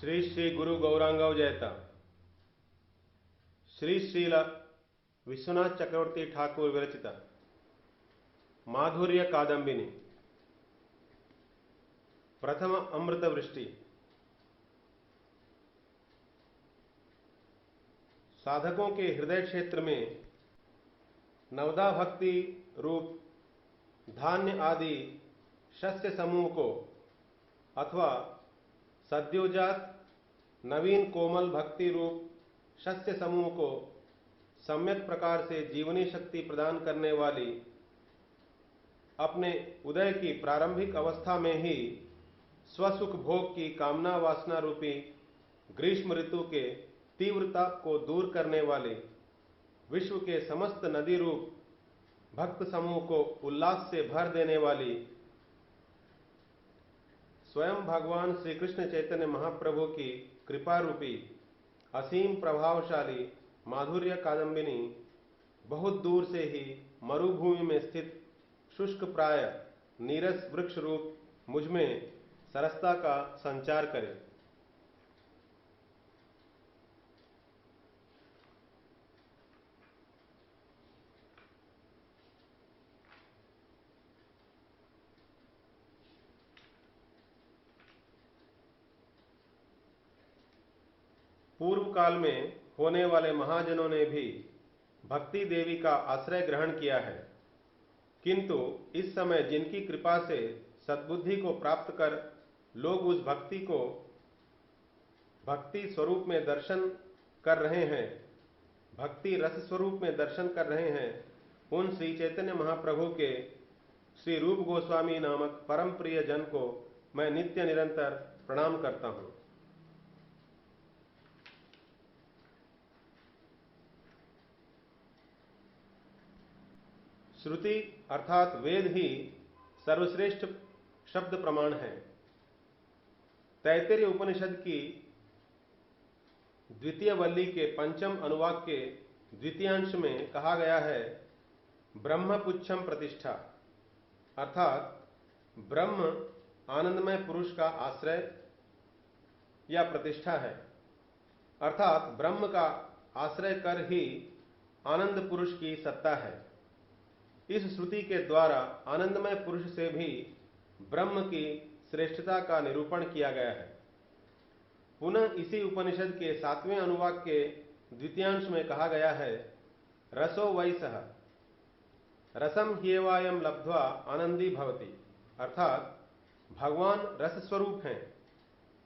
श्री श्री गुरु गौरांगव जयता। श्री श्रील विश्वनाथ चक्रवर्ती ठाकुर विरचित माधुर्य कादंबिनी प्रथम अमृत वृष्टि। साधकों के हृदय क्षेत्र में नवदा भक्ति रूप धान्य आदि शस्य समूह को अथवा सद्योजात नवीन कोमल भक्ति रूप शस्य समूह को सम्यक प्रकार से जीवनी शक्ति प्रदान करने वाली अपने उदय की प्रारंभिक अवस्था में ही स्वसुख भोग की कामना वासना रूपी ग्रीष्म ऋतु के तीव्रता को दूर करने वाले विश्व के समस्त नदी रूप भक्त समूह को उल्लास से भर देने वाली स्वयं भगवान श्री कृष्ण चैतन्य महाप्रभु की कृपा रूपी असीम प्रभावशाली माधुर्य कादंबिनी बहुत दूर से ही मरुभूमि में स्थित शुष्क प्राय नीरस वृक्ष रूप मुझमें सरसता का संचार करे। पूर्व काल में होने वाले महाजनों ने भी भक्ति देवी का आश्रय ग्रहण किया है, किंतु इस समय जिनकी कृपा से सद्बुद्धि को प्राप्त कर लोग उस भक्ति को भक्ति स्वरूप में दर्शन कर रहे हैं, भक्ति रस स्वरूप में दर्शन कर रहे हैं, उन श्री चैतन्य महाप्रभु के श्री रूप गोस्वामी नामक परम प्रिय जन को मैं नित्य निरंतर प्रणाम करता हूं। श्रुति अर्थात वेद ही सर्वश्रेष्ठ शब्द प्रमाण है। तैत्तिरीय उपनिषद की द्वितीय वल्ली के पंचम अनुवाक के द्वितीयांश में कहा गया है, ब्रह्मपुच्छम प्रतिष्ठा, अर्थात ब्रह्म आनंदमय पुरुष का आश्रय या प्रतिष्ठा है, अर्थात ब्रह्म का आश्रय कर ही आनंद पुरुष की सत्ता है। इस श्रुति के द्वारा आनंदमय पुरुष से भी ब्रह्म की श्रेष्ठता का निरूपण किया गया है। पुनः इसी उपनिषद के 7वें अनुवाक के द्वितीयांश में कहा गया है, रसो वैसः रसम ह्येवायम लब्ध्वा आनंदी भवति, अर्थात भगवान रस स्वरूप हैं,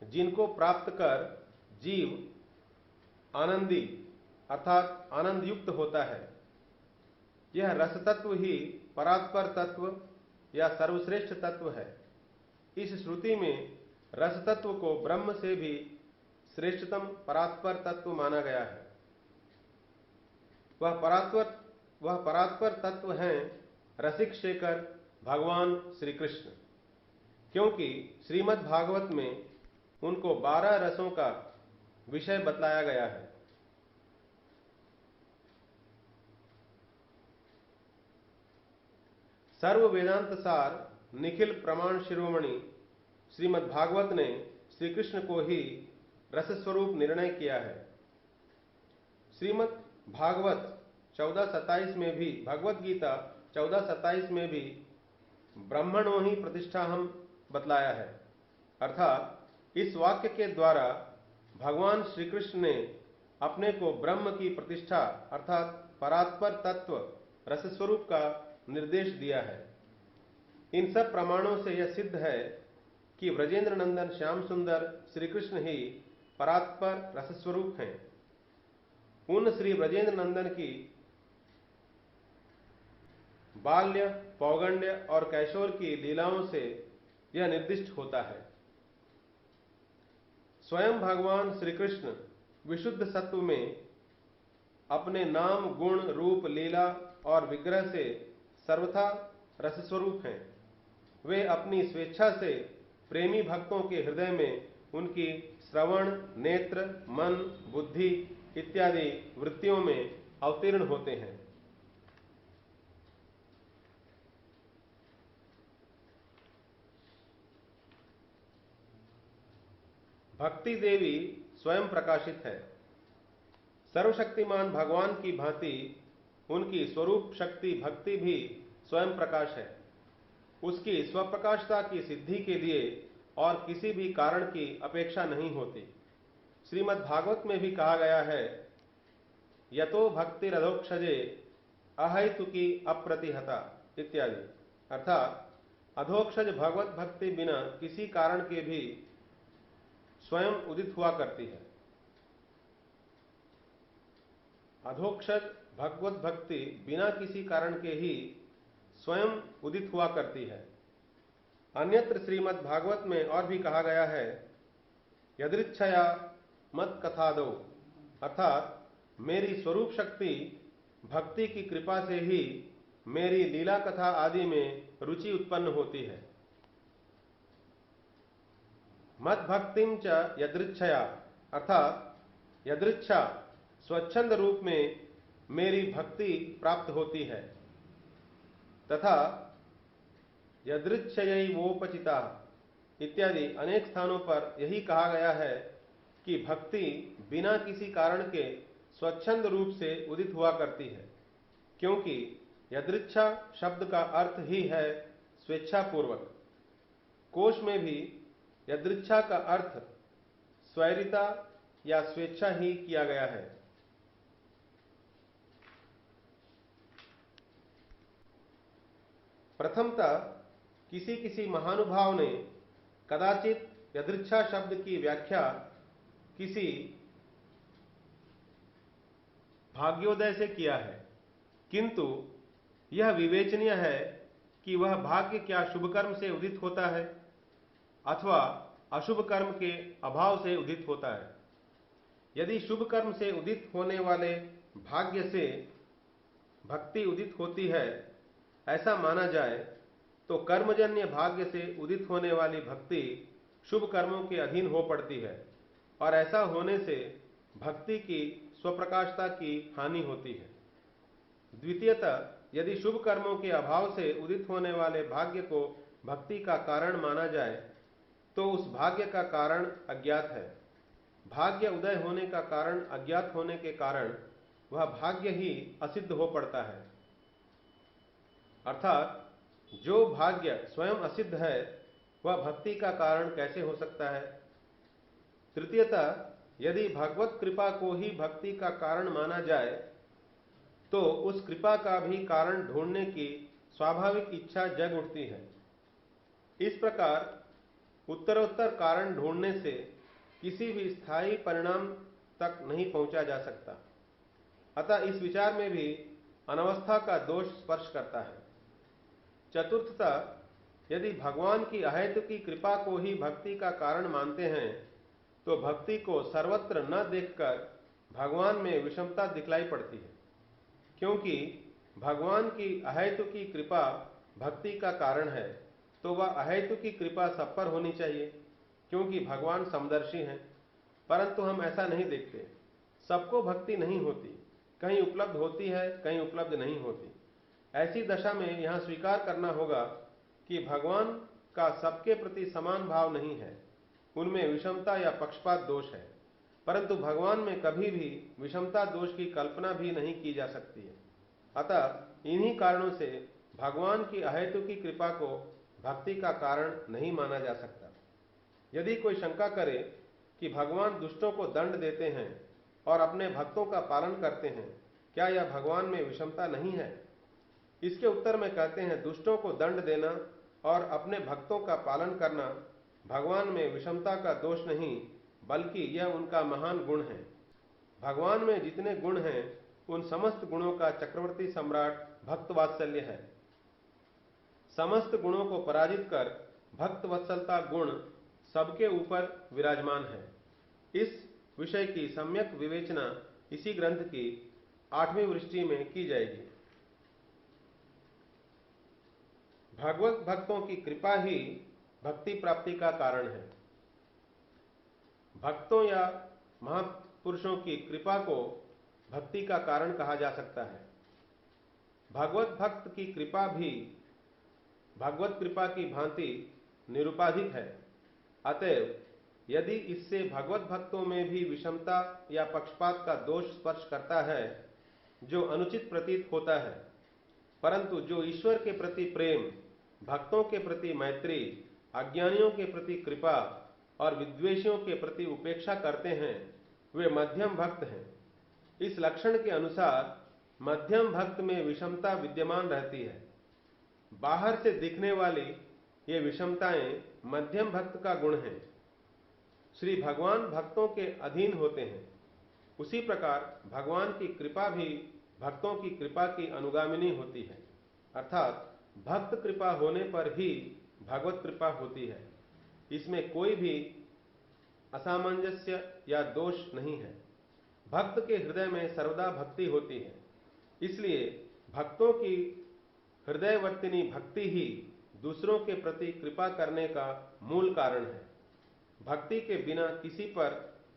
जिनको प्राप्त कर जीव आनंदी अर्थात आनंद युक्त होता है। यह रस तत्व ही परात्पर तत्व या सर्वश्रेष्ठ तत्व है। इस श्रुति में रस तत्व को ब्रह्म से भी श्रेष्ठतम परात्पर तत्व माना गया है। वह परात्पर तत्व हैं रसिक शेखर भगवान श्री कृष्ण, क्योंकि श्रीमद् भागवत में उनको 12 रसों का विषय बतलाया गया है। सर्व वेदांत सार निखिल प्रमाण शिरोमणि श्रीमद् भागवत ने श्री कृष्ण को ही रस स्वरूप निर्णय किया है। श्रीमद् भागवत 14:27 में भी, भगवत गीता 14:27 में भी ब्रह्मणो ही प्रतिष्ठा हम बतलाया है, अर्थात इस वाक्य के द्वारा भगवान श्री कृष्ण ने अपने को ब्रह्म की प्रतिष्ठा अर्थात परात्पर तत्व रस स्वरूप का निर्देश दिया है। इन सब प्रमाणों से यह सिद्ध है कि व्रजेंद्र नंदन श्याम सुंदर श्री कृष्ण ही परात्पर रस स्वरूप हैं। उन श्री व्रजेंद्र नंदन की बाल्य, पौगंड्य और कैशोर की लीलाओं से यह निर्दिष्ट होता है। स्वयं भगवान श्री कृष्ण विशुद्ध सत्व में अपने नाम, गुण, रूप, लीला और विग्रह से सर्वथा रस स्वरूप हैं। वे अपनी स्वेच्छा से प्रेमी भक्तों के हृदय में उनकी श्रवण, नेत्र, मन, बुद्धि इत्यादि वृत्तियों में अवतीर्ण होते हैं। भक्ति देवी स्वयं प्रकाशित है। सर्वशक्तिमान भगवान की भांति उनकी स्वरूप शक्ति भक्ति भी स्वयं प्रकाश है। उसकी स्वप्रकाशता की सिद्धि के लिए और किसी भी कारण की अपेक्षा नहीं होती। श्रीमद् भागवत में भी कहा गया है, यतो भक्ति रधोक्षजे अहैतुकी अप्रतिहता इत्यादि, अर्थात अधोक्षज भगवत भक्ति बिना किसी कारण के भी स्वयं उदित हुआ करती है। अधोक्षज भगवत भक्ति बिना किसी कारण के ही स्वयं उदित हुआ करती है। अन्यत्र श्रीमद् भागवत में और भी कहा गया है, यदृच्छया मत कथादो, अर्थात मेरी स्वरूप शक्ति भक्ति की कृपा से ही मेरी लीला कथा आदि में रुचि उत्पन्न होती है। मत भक्तिम च यदृच्छया, अर्थात यदृच्छा स्वच्छंद रूप में मेरी भक्ति प्राप्त होती है, तथा यदृच्छयैवोपचिता इत्यादि अनेक स्थानों पर यही कहा गया है कि भक्ति बिना किसी कारण के स्वच्छंद रूप से उदित हुआ करती है, क्योंकि यदृच्छा शब्द का अर्थ ही है स्वेच्छापूर्वक। कोश में भी यदृच्छा का अर्थ स्वैरिता या स्वेच्छा ही किया गया है। प्रथमतः किसी किसी महानुभाव ने कदाचित यदृच्छा शब्द की व्याख्या किसी भाग्योदय से किया है, किंतु यह विवेचनीय है कि वह भाग्य क्या शुभ कर्म से उदित होता है अथवा अशुभ कर्म के अभाव से उदित होता है। यदि शुभ कर्म से उदित होने वाले भाग्य से भक्ति उदित होती है ऐसा माना जाए, तो कर्मजन्य भाग्य से उदित होने वाली भक्ति शुभ कर्मों के अधीन हो पड़ती है, और ऐसा होने से भक्ति की स्वप्रकाशता की हानि होती है। द्वितीयतः यदि शुभ कर्मों के अभाव से उदित होने वाले भाग्य को भक्ति का कारण माना जाए, तो उस भाग्य का कारण अज्ञात है। भाग्य उदय होने का कारण अज्ञात होने के कारण वह भाग्य ही असिद्ध हो पड़ता है। अर्थात जो भाग्य स्वयं असिद्ध है वह भक्ति का कारण कैसे हो सकता है। तृतीयतः यदि भगवत कृपा को ही भक्ति का कारण माना जाए, तो उस कृपा का भी कारण ढूंढने की स्वाभाविक इच्छा जग उठती है। इस प्रकार उत्तरोत्तर कारण ढूंढने से किसी भी स्थायी परिणाम तक नहीं पहुंचा जा सकता। अतः इस विचार में भी अनवस्था का दोष स्पर्श करता है। चतुर्थतः यदि भगवान की अहेतुकी कृपा को ही भक्ति का कारण मानते हैं, तो भक्ति को सर्वत्र न देखकर भगवान में विषमता दिखलाई पड़ती है, क्योंकि भगवान की अहेतुकी कृपा भक्ति का कारण है, तो वह अहेतुकी कृपा सब पर होनी चाहिए, क्योंकि भगवान समदर्शी हैं। परंतु हम ऐसा नहीं देखते। सबको भक्ति नहीं होती, कहीं उपलब्ध होती है, कहीं उपलब्ध नहीं होती। ऐसी दशा में यहां स्वीकार करना होगा कि भगवान का सबके प्रति समान भाव नहीं है, उनमें विषमता या पक्षपात दोष है। परंतु भगवान में कभी भी विषमता दोष की कल्पना भी नहीं की जा सकती है। अतः इन्हीं कारणों से भगवान की अहेतुकी कृपा को भक्ति का कारण नहीं माना जा सकता। यदि कोई शंका करे कि भगवान दुष्टों को दंड देते हैं और अपने भक्तों का पालन करते हैं, क्या यह भगवान में विषमता नहीं है? इसके उत्तर में कहते हैं, दुष्टों को दंड देना और अपने भक्तों का पालन करना भगवान में विषमता का दोष नहीं, बल्कि यह उनका महान गुण है। भगवान में जितने गुण हैं, उन समस्त गुणों का चक्रवर्ती सम्राट भक्त वात्सल्य है। समस्त गुणों को पराजित कर भक्त वत्सलता गुण सबके ऊपर विराजमान है। इस विषय की सम्यक विवेचना इसी ग्रंथ की 8वीं वृष्टि में की जाएगी। भगवत भक्तों की कृपा ही भक्ति प्राप्ति का कारण है। भक्तों या महापुरुषों की कृपा को भक्ति का कारण कहा जा सकता है। भगवत भक्त की कृपा भी भगवत कृपा की भांति निरुपाधिक है। अतएव यदि इससे भगवत भक्तों में भी विषमता या पक्षपात का दोष स्पर्श करता है जो अनुचित प्रतीत होता है, परंतु जो ईश्वर के प्रति प्रेम, भक्तों के प्रति मैत्री, अज्ञानियों के प्रति कृपा और विद्वेषियों के प्रति उपेक्षा करते हैं, वे मध्यम भक्त हैं। इस लक्षण के अनुसार मध्यम भक्त में विषमता विद्यमान रहती है। बाहर से दिखने वाली ये विषमताएं मध्यम भक्त का गुण है। श्री भगवान भक्तों के अधीन होते हैं, उसी प्रकार भगवान की कृपा भी भक्तों की कृपा की अनुगामिनी होती है, अर्थात भक्त कृपा होने पर ही भगवत कृपा होती है। इसमें कोई भी असामंजस्य या दोष नहीं है। भक्त के हृदय में सर्वदा भक्ति होती है, इसलिए भक्तों की हृदयवर्तिनी भक्ति ही दूसरों के प्रति कृपा करने का मूल कारण है। भक्ति के बिना किसी पर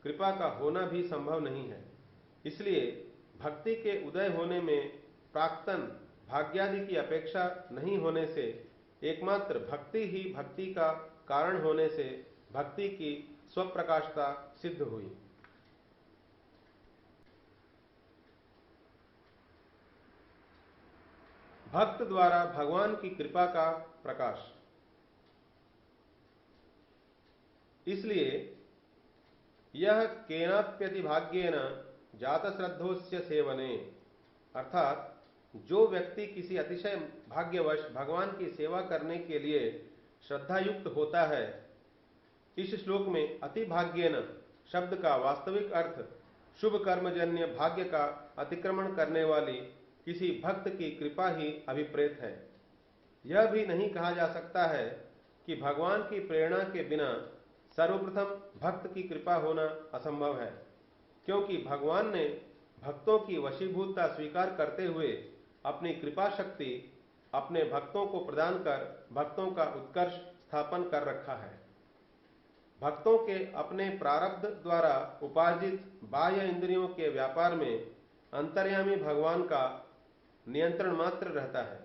कृपा का होना भी संभव नहीं है। इसलिए भक्ति के उदय होने में प्राक्तन भाग्यादि की अपेक्षा नहीं होने से, एकमात्र भक्ति ही भक्ति का कारण होने से भक्ति की स्वप्रकाशता सिद्ध हुई। भक्त द्वारा भगवान की कृपा का प्रकाश। इसलिए यह केनाप्यतिभाग्येन जात श्रद्धोस्य सेवने, अर्थात जो व्यक्ति किसी अतिशय भाग्यवश भगवान की सेवा करने के लिए श्रद्धायुक्त होता है। इस श्लोक में अतिभाग्येन शब्द का वास्तविक अर्थ शुभ कर्मजन्य भाग्य का अतिक्रमण करने वाली किसी भक्त की कृपा ही अभिप्रेत है। यह भी नहीं कहा जा सकता है कि भगवान की प्रेरणा के बिना सर्वप्रथम भक्त की कृपा होना असंभव है, क्योंकि भगवान ने भक्तों की वशीभूतता स्वीकार करते हुए अपनी कृपा शक्ति अपने भक्तों को प्रदान कर भक्तों का उत्कर्ष स्थापन कर रखा है। भक्तों के अपने प्रारब्ध द्वारा उपार्जित बाह्य इंद्रियों के व्यापार में अंतर्यामी भगवान का नियंत्रण मात्र रहता है।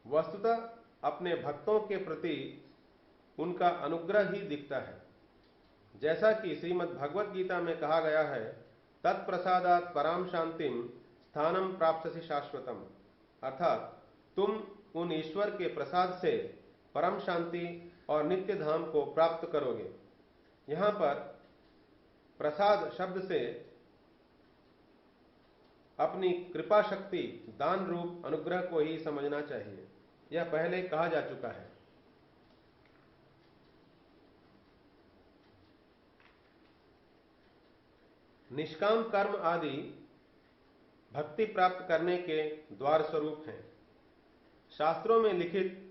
वस्तुतः अपने भक्तों के प्रति उनका अनुग्रह ही दिखता है। जैसा कि श्रीमद् भगवत गीता में कहा गया है, तत्प्रसादात् पराम शांतिम स्थानम प्राप्स्यसि शाश्वतम, अर्थात तुम उन ईश्वर के प्रसाद से परम शांति और नित्य धाम को प्राप्त करोगे। यहां पर प्रसाद शब्द से अपनी कृपा शक्ति दान रूप अनुग्रह को ही समझना चाहिए। यह पहले कहा जा चुका है। निष्काम कर्म आदि भक्ति प्राप्त करने के द्वार स्वरूप हैं। शास्त्रों में लिखित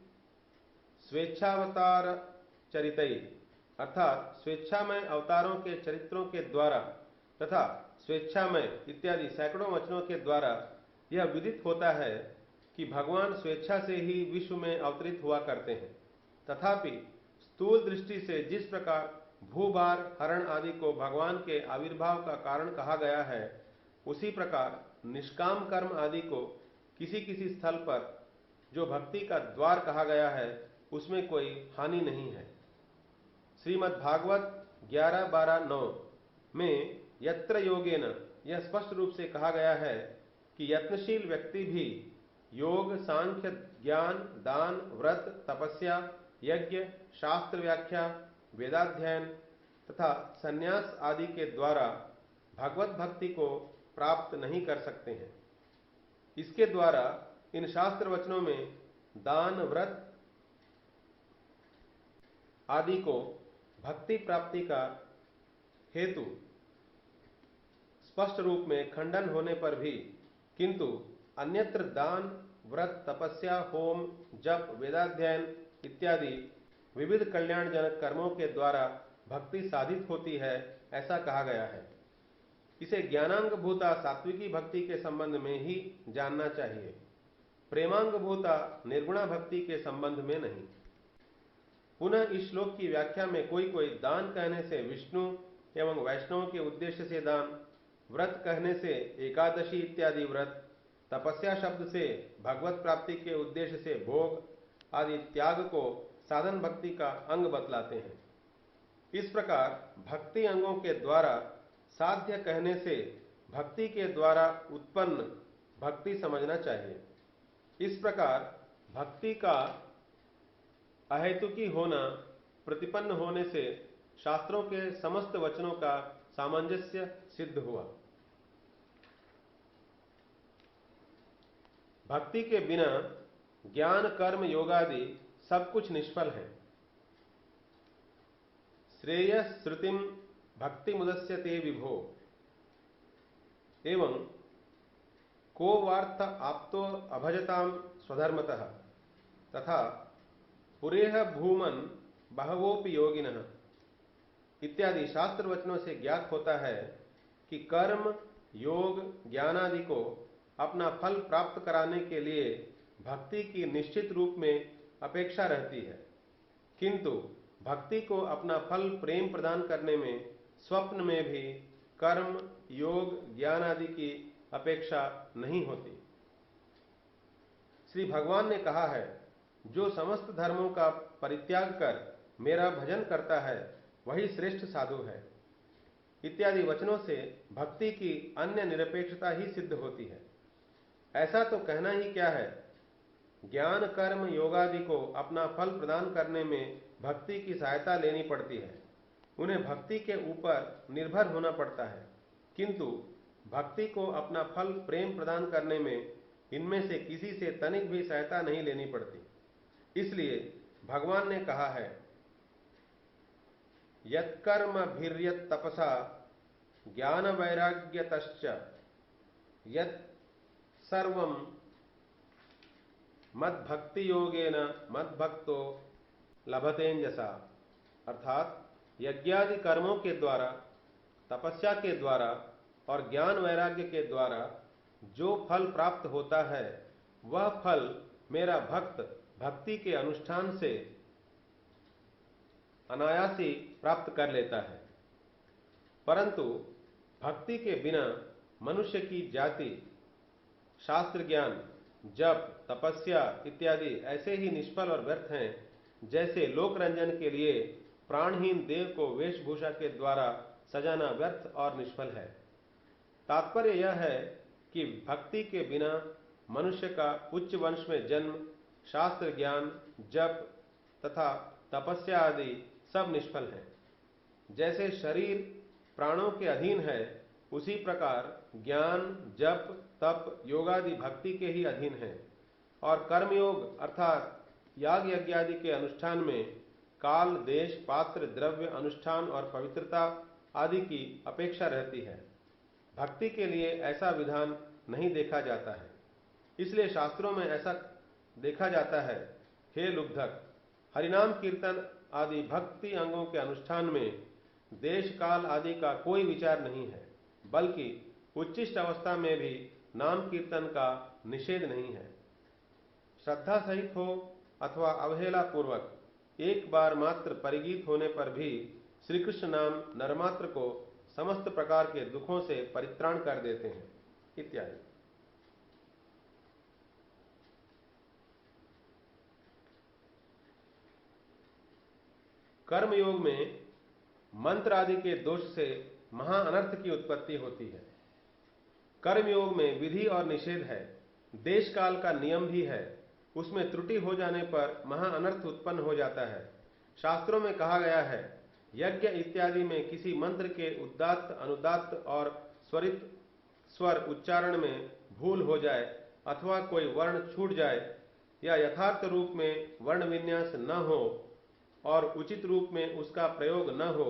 स्वेच्छावतार चरितई, अर्थात स्वेच्छामय अवतारों के चरित्रों के द्वारा तथा स्वेच्छामय इत्यादि सैकड़ों वचनों के द्वारा यह विदित होता है कि भगवान स्वेच्छा से ही विश्व में अवतरित हुआ करते हैं। तथापि स्थूल दृष्टि से जिस प्रकार भूभार हरण आदि को भगवान के आविर्भाव का कारण कहा गया है, उसी प्रकार निष्काम कर्म आदि को किसी किसी स्थल पर जो भक्ति का द्वार कहा गया है, उसमें कोई हानि नहीं है। श्रीमद् भागवत 11:12-9 में यत्र योगेन यह स्पष्ट रूप से कहा गया है कि यत्नशील व्यक्ति भी योग, सांख्य, ज्ञान, दान, व्रत, तपस्या, यज्ञ, शास्त्र व्याख्या, वेदाध्ययन तथा संन्यास आदि के द्वारा भगवत भक्ति को प्राप्त नहीं कर सकते हैं। इसके द्वारा इन शास्त्र वचनों में दान, व्रत आदि को भक्ति प्राप्ति का हेतु स्पष्ट रूप में खंडन होने पर भी, किंतु अन्यत्र दान, व्रत, तपस्या, होम, जप, वेदाध्ययन इत्यादि विविध कल्याणजनक कर्मों के द्वारा भक्ति साधित होती है, ऐसा कहा गया है। इसे ज्ञानांग भूता सात्विकी भक्ति के संबंध में ही जानना चाहिए, प्रेमांग भूता निर्गुणा भक्ति के संबंध में नहीं। पुनः इस श्लोक की व्याख्या में कोई कोई दान कहने से विष्णु एवं वैष्णव के उद्देश्य से दान, व्रत कहने से एकादशी इत्यादि व्रत, तपस्या शब्द से भगवत प्राप्ति के उद्देश्य से भोग आदि त्याग को साधन भक्ति का अंग बतलाते हैं। इस प्रकार भक्ति अंगों के द्वारा साध्य कहने से भक्ति के द्वारा उत्पन्न भक्ति समझना चाहिए। इस प्रकार भक्ति का अहेतुकी होना प्रतिपन्न होने से शास्त्रों के समस्त वचनों का सामंजस्य सिद्ध हुआ। भक्ति के बिना ज्ञान कर्म योगादि सब कुछ निष्फल है। श्रेय श्रुतिम भक्ति मुदस्यते विभो एवं को वार्थ आप्तो अभजताम स्वधर्मतः तथा पुरेह भूमन बहवोपि योगिनः इत्यादि शास्त्र वचनों से ज्ञात होता है कि कर्म योग ज्ञान आदि को अपना फल प्राप्त कराने के लिए भक्ति की निश्चित रूप में अपेक्षा रहती है, किंतु भक्ति को अपना फल प्रेम प्रदान करने में स्वप्न में भी कर्म योग ज्ञान आदि की अपेक्षा नहीं होती। श्री भगवान ने कहा है, जो समस्त धर्मों का परित्याग कर मेरा भजन करता है वही श्रेष्ठ साधु है इत्यादि वचनों से भक्ति की अन्य निरपेक्षता ही सिद्ध होती है। ऐसा तो कहना ही क्या है, ज्ञान कर्म योगादि को अपना फल प्रदान करने में भक्ति की सहायता लेनी पड़ती है, उन्हें भक्ति के ऊपर निर्भर होना पड़ता है, किंतु भक्ति को अपना फल प्रेम प्रदान करने में इनमें से किसी से तनिक भी सहायता नहीं लेनी पड़ती। इसलिए भगवान ने कहा है, यत्कर्म भीर्यत तपसा ज्ञान वैराग्यतश्च यत् सर्वं मद्भक्ति योगेन मद्भक्तो लभतेंजसा। अर्थात यज्ञादि कर्मों के द्वारा, तपस्या के द्वारा और ज्ञान वैराग्य के द्वारा जो फल प्राप्त होता है वह फल मेरा भक्त भक्ति के अनुष्ठान से अनायासी प्राप्त कर लेता है। परंतु भक्ति के बिना मनुष्य की जाति शास्त्र ज्ञान जप तपस्या इत्यादि ऐसे ही निष्फल और व्यर्थ हैं जैसे लोक रंजन के लिए प्राणहीन देव को वेशभूषा के द्वारा सजाना व्यर्थ और निष्फल है। तात्पर्य यह है कि भक्ति के बिना मनुष्य का उच्च वंश में जन्म, शास्त्र ज्ञान, जप तथा तपस्या आदि सब निष्फल है। जैसे शरीर प्राणों के अधीन है, उसी प्रकार ज्ञान जप तप योगादि भक्ति के ही अधीन है। और कर्मयोग अर्थात याग यज्ञादि के अनुष्ठान में काल देश पात्र द्रव्य अनुष्ठान और पवित्रता आदि की अपेक्षा रहती है। भक्ति के लिए ऐसा विधान नहीं देखा जाता है। इसलिए शास्त्रों में ऐसा देखा जाता है, हे लुब्धक, हरिनाम कीर्तन आदि भक्ति अंगों के अनुष्ठान में देश काल आदि का कोई विचार नहीं है, बल्कि उच्चिष्ट अवस्था में भी नाम कीर्तन का निषेध नहीं है। श्रद्धा सहित हो अथवा अवहेला पूर्वक एक बार मात्र परिगीत होने पर भी श्री कृष्ण नाम नरमात्र को समस्त प्रकार के दुखों से परित्राण कर देते हैं इत्यादि। कर्मयोग में मंत्र आदि के दोष से महा अनर्थ की उत्पत्ति होती है। कर्मयोग में विधि और निषेध है, देश काल का नियम भी है, उसमें त्रुटि हो जाने पर महा अनर्थ उत्पन्न हो जाता है। शास्त्रों में कहा गया है, यज्ञ इत्यादि में किसी मंत्र के उदात्त अनुदात्त और स्वरित स्वर उच्चारण में भूल हो जाए अथवा कोई वर्ण छूट जाए या यथार्थ रूप में वर्ण विन्यास न हो और उचित रूप में उसका प्रयोग न हो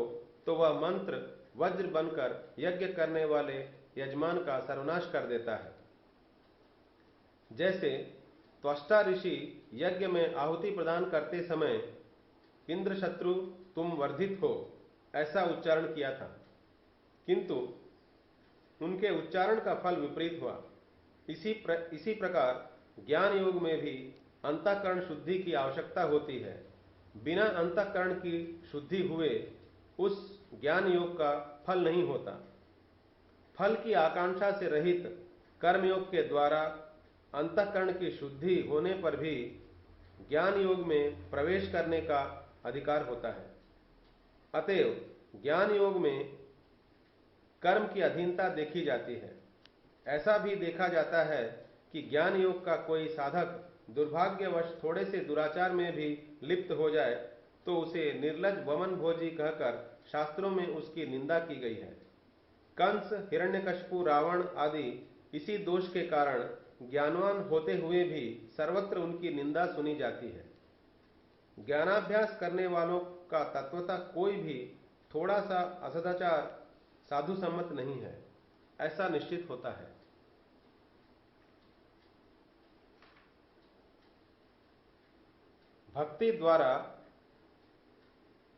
तो वह मंत्र वज्र बनकर यज्ञ करने वाले यजमान का सर्वनाश कर देता है। जैसे त्वष्टा ऋषि यज्ञ में आहुति प्रदान करते समय इंद्र शत्रु तुम वर्धित हो ऐसा उच्चारण किया था, किंतु उनके उच्चारण का फल विपरीत हुआ। इसी प्रकार ज्ञान योग में भी अंतःकरण शुद्धि की आवश्यकता होती है। बिना अंतःकरण की शुद्धि हुए उस ज्ञान योग का फल नहीं होता। फल की आकांक्षा से रहित कर्मयोग के द्वारा अंतःकरण की शुद्धि होने पर भी ज्ञान योग में प्रवेश करने का अधिकार होता है। अतएव ज्ञान योग में कर्म की अधीनता देखी जाती है। ऐसा भी देखा जाता है कि ज्ञान योग का कोई साधक दुर्भाग्यवश थोड़े से दुराचार में भी लिप्त हो जाए तो उसे निर्लज वमन भोजी कहकर शास्त्रों में उसकी निंदा की गई है। कंस, हिरण्यकशिपु, रावण आदि इसी दोष के कारण ज्ञानवान होते हुए भी सर्वत्र उनकी निंदा सुनी जाती है। ज्ञानाभ्यास करने वालों का तत्वतः कोई भी थोड़ा सा असदाचार साधु सम्मत नहीं है, ऐसा निश्चित होता है। भक्ति द्वारा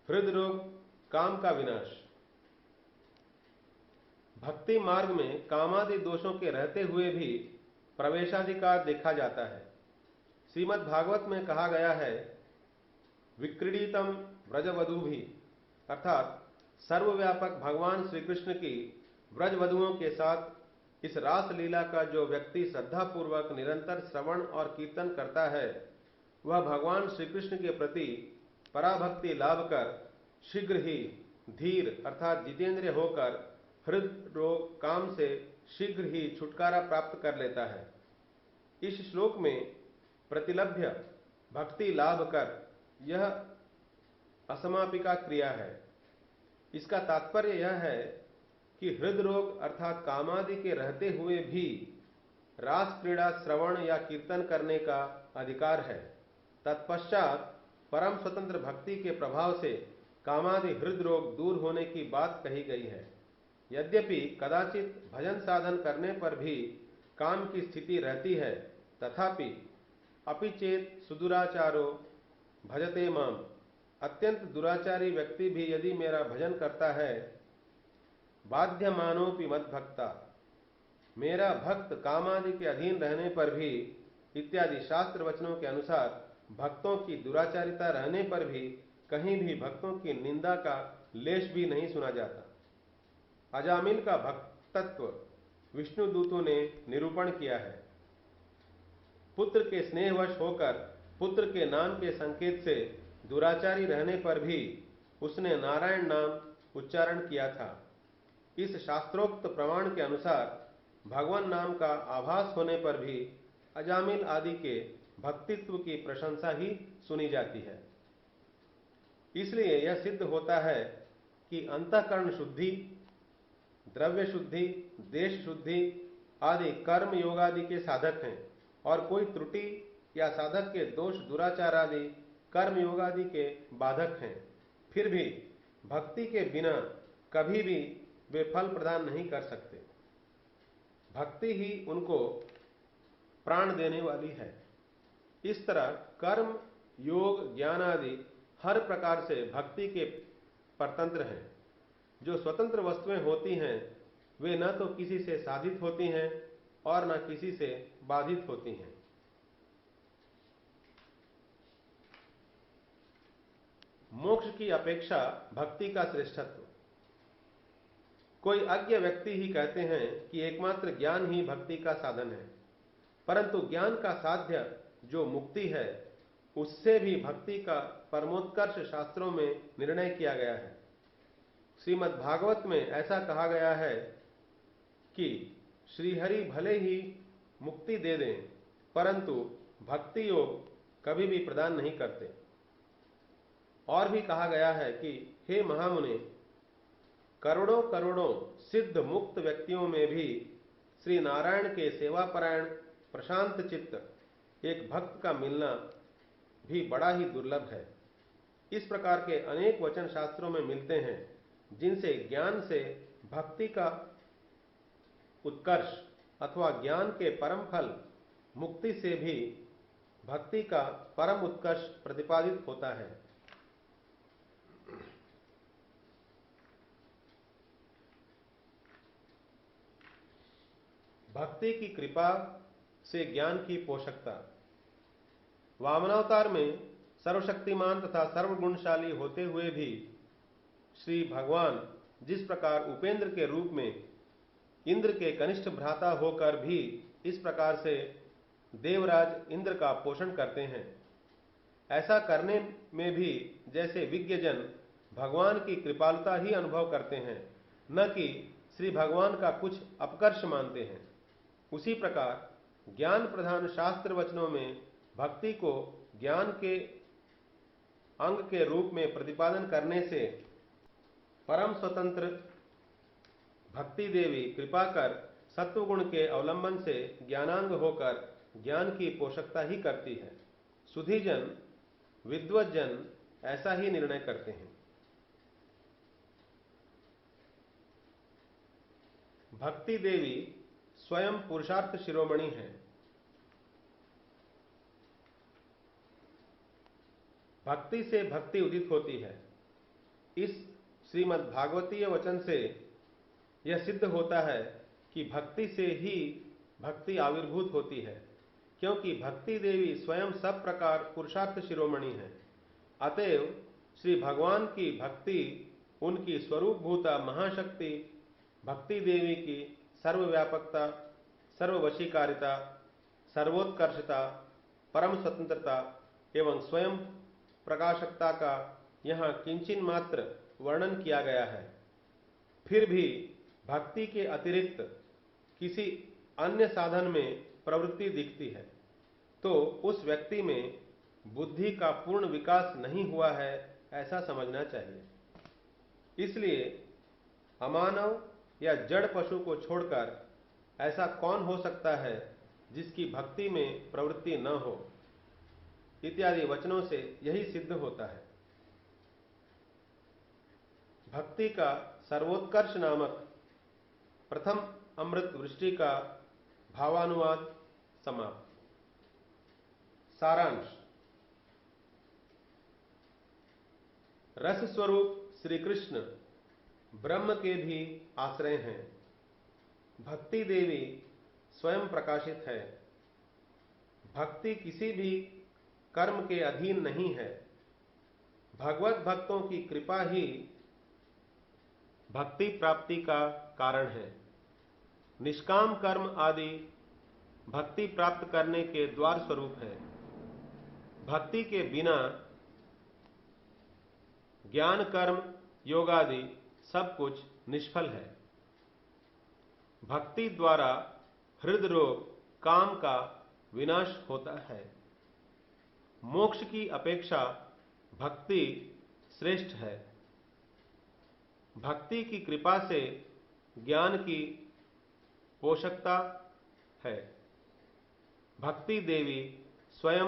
हृदरोग, काम का विनाश। भक्ति मार्ग में कामादि दोषों के रहते हुए भी प्रवेशाधिकार देखा जाता है। श्रीमद् भागवत में कहा गया है, विक्रीडितम व्रजवधु भी, अर्थात सर्वव्यापक भगवान श्री कृष्ण की व्रजवधुओं के साथ इस रास लीला का जो व्यक्ति श्रद्धापूर्वक निरंतर श्रवण और कीर्तन करता है, वह भगवान श्री कृष्ण के प्रति पराभक्ति लाभ कर शीघ्र ही धीर अर्थात जितेंद्रिय होकर हृद रोग, काम से शीघ्र ही छुटकारा प्राप्त कर लेता है। इस श्लोक में प्रतिलभ्य भक्ति लाभ कर यह असमापिका क्रिया है। इसका तात्पर्य यह है कि हृद रोग अर्थात कामादि के रहते हुए भी रास क्रीड़ा, श्रवण या कीर्तन करने का अधिकार है। तत्पश्चात परम स्वतंत्र भक्ति के प्रभाव से कामादि हृद रोग दूर होने की बात कही गई है। यद्यपि कदाचित भजन साधन करने पर भी काम की स्थिति रहती है, तथापि अपिचेत सुदुराचारो भजते माम, अत्यंत दुराचारी व्यक्ति भी यदि मेरा भजन करता है, बाध्यमानोपि मद्भक्ता, मेरा भक्त कामादि के अधीन रहने पर भी इत्यादि शास्त्र वचनों के अनुसार भक्तों की दुराचारिता रहने पर भी कहीं भी भक्तों की निंदा का लेश भी नहीं सुना जाता। अजामिल का भक्तत्व विष्णु दूतों ने निरूपण किया है। पुत्र के स्नेहवश होकर पुत्र के नाम के संकेत से दुराचारी रहने पर भी उसने नारायण नाम उच्चारण किया था। इस शास्त्रोक्त प्रमाण के अनुसार भगवान नाम का आभास होने पर भी अजामिल आदि के भक्तित्व की प्रशंसा ही सुनी जाती है। इसलिए यह सिद्ध होता है कि अंतःकरण शुद्धि, द्रव्य शुद्धि, देश शुद्धि आदि कर्म योगादि के साधक हैं और कोई त्रुटि या साधक के दोष दुराचार आदि कर्म योगादि के बाधक हैं। फिर भी भक्ति के बिना कभी भी वे फल प्रदान नहीं कर सकते। भक्ति ही उनको प्राण देने वाली है। इस तरह कर्म, योग, ज्ञान आदि हर प्रकार से भक्ति के परतंत्र हैं। जो स्वतंत्र वस्तुएं होती हैं वे न तो किसी से साधित होती हैं और न किसी से बाधित होती हैं। मोक्ष की अपेक्षा भक्ति का श्रेष्ठत्व। कोई अज्ञ व्यक्ति ही कहते हैं कि एकमात्र ज्ञान ही भक्ति का साधन है, परंतु ज्ञान का साध्य जो मुक्ति है उससे भी भक्ति का परमोत्कर्ष शास्त्रों में निर्णय किया गया है। श्रीमद् भागवत में ऐसा कहा गया है कि श्रीहरि भले ही मुक्ति दे दें, परंतु भक्ति योग कभी भी प्रदान नहीं करते। और भी कहा गया है कि हे महामुने, करोड़ों करोड़ों सिद्ध मुक्त व्यक्तियों में भी श्री नारायण के सेवापरायण प्रशांत चित्त एक भक्त का मिलना भी बड़ा ही दुर्लभ है। इस प्रकार के अनेक वचन शास्त्रों में मिलते हैं जिनसे ज्ञान से भक्ति का उत्कर्ष अथवा ज्ञान के परम फल मुक्ति से भी भक्ति का परम उत्कर्ष प्रतिपादित होता है। भक्ति की कृपा से ज्ञान की पोषकता। वामनावतार में सर्वशक्तिमान तथा सर्वगुणशाली होते हुए भी श्री भगवान जिस प्रकार उपेंद्र के रूप में इंद्र के कनिष्ठ भ्राता होकर भी इस प्रकार से देवराज इंद्र का पोषण करते हैं, ऐसा करने में भी जैसे विज्ञजन भगवान की कृपालुता ही अनुभव करते हैं, न कि श्री भगवान का कुछ अपकर्ष मानते हैं। उसी प्रकार ज्ञान प्रधान शास्त्र वचनों में भक्ति को ज्ञान के अंग के रूप में प्रतिपादन करने से परम स्वतंत्र भक्ति देवी कृपा कर सत्वगुण के अवलंबन से ज्ञानांग होकर ज्ञान की पोषकता ही करती है। सुधीजन विद्वज्जन ऐसा ही निर्णय करते हैं। भक्ति देवी स्वयं पुरुषार्थ शिरोमणि है। भक्ति से भक्ति उदित होती है। इस श्रीमद् भागवतीय वचन से यह सिद्ध होता है कि भक्ति से ही भक्ति आविर्भूत होती है, क्योंकि भक्ति देवी स्वयं सब प्रकार पुरुषार्थ शिरोमणि है। अतएव श्री भगवान की भक्ति उनकी स्वरूपभूता महाशक्ति भक्ति देवी की सर्वव्यापकता, सर्ववशीकारिता, सर्वोत्कर्षता, परम स्वतंत्रता एवं स्वयं प्रकाशकता का यहाँ किंचिन मात्र वर्णन किया गया है। फिर भी भक्ति के अतिरिक्त किसी अन्य साधन में प्रवृत्ति दिखती है तो उस व्यक्ति में बुद्धि का पूर्ण विकास नहीं हुआ है, ऐसा समझना चाहिए। इसलिए अमानव या जड़ पशु को छोड़कर ऐसा कौन हो सकता है जिसकी भक्ति में प्रवृत्ति न हो, इत्यादि वचनों से यही सिद्ध होता है। भक्ति का सर्वोत्कर्ष नामक प्रथम अमृत वृष्टि का भावानुवाद समाप्त। सारांश। रस स्वरूप श्री कृष्ण ब्रह्म के भी आश्रय हैं। भक्ति देवी स्वयं प्रकाशित है। भक्ति किसी भी कर्म के अधीन नहीं है। भगवत भक्तों की कृपा ही भक्ति प्राप्ति का कारण है। निष्काम कर्म आदि भक्ति प्राप्त करने के द्वार स्वरूप है। भक्ति के बिना ज्ञान कर्म योगादि सब कुछ निष्फल है। भक्ति द्वारा हृदय रोग काम का विनाश होता है। मोक्ष की अपेक्षा भक्ति श्रेष्ठ है। भक्ति की कृपा से ज्ञान की पोषकता है। भक्ति देवी स्वयं